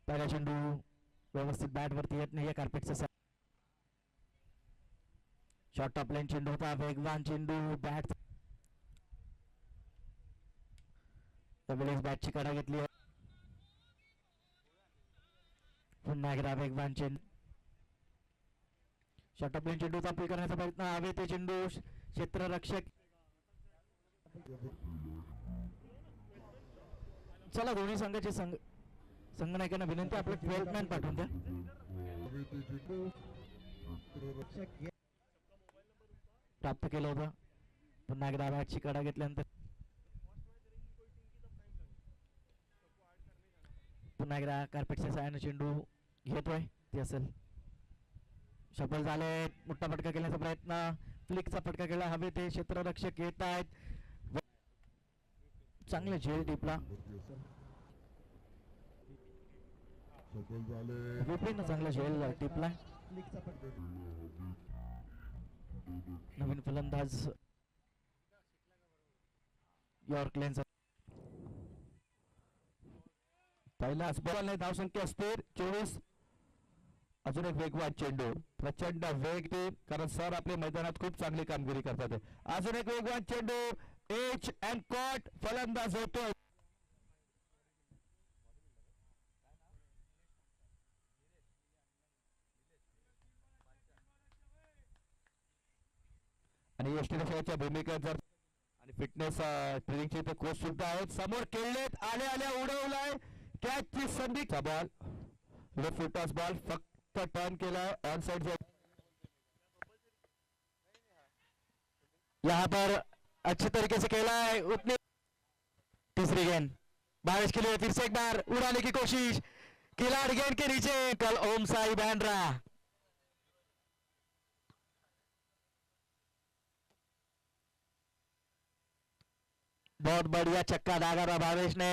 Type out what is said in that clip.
पहिला चेंडू व्यवस्थित बॅट वरती येत नाहीये कार्पेटचा शॉर्ट टॉप लाईन चेंडू होता वेगवान चेंडू बॅट त्यावेळेस बॅटची कडा घेतली पुन्हा एकदा वेगवान चेंडू शॉर्ट टॉप लाईन चेंडूचा अपील करण्याचा प्रयत्न हवे ते चेंडू क्षेत्ररक्षक चला दोन्ही संघाचे संघनायकांना विनंती आपले 12 मॅन पाठवून द्या प्राप्त केलं होतं पुन्हा एकदा बॅटची कडा घेतल्यानंतर पुन्हा एकदा कार्पेटच्या साहाय्याने चेंडू घेतोय ते असेल सफल झाले मोठा फटका केल्याचा प्रयत्न फ्लिकचा फटका केला हवे ते क्षेत्ररक्षक येत आहेत चांगले झेल टिपला चांगला झेल टिपला नवीन फलंदाज यॉर्क लेन्स पहिलाच बॉल नाही धावसंख्या अस्थिर 24 अजून एक वेगवान चेंडू प्रचंड वेग दे कारण सर आपल्या मैदानात खूप चांगली कामगिरी करतात अजून एक वेगवान चेंडू एच अँड कॉट फलंदाज होतोय आणि यष्टीच्या भूमिका जर आणि फिटनेस ट्रेनिंगचे ते कोच सुद्धा आहेत समोर खेळलेत आले आल्या उडवलाय कॅचची संधी बॉल लेफ्ट फुटस बॉल फक्त टर्न केला ऑन साइड यहाँ पर अच्छे तरीके से खेला है उतनी तीसरी गेंद बारिश के लिए फिर से एक बार उड़ाने की कोशिश खिलाड़ी गेंद के नीचे कल ओम साई बैंड्रा बहुत बढ़िया चक्का दागा रहा भावेश ने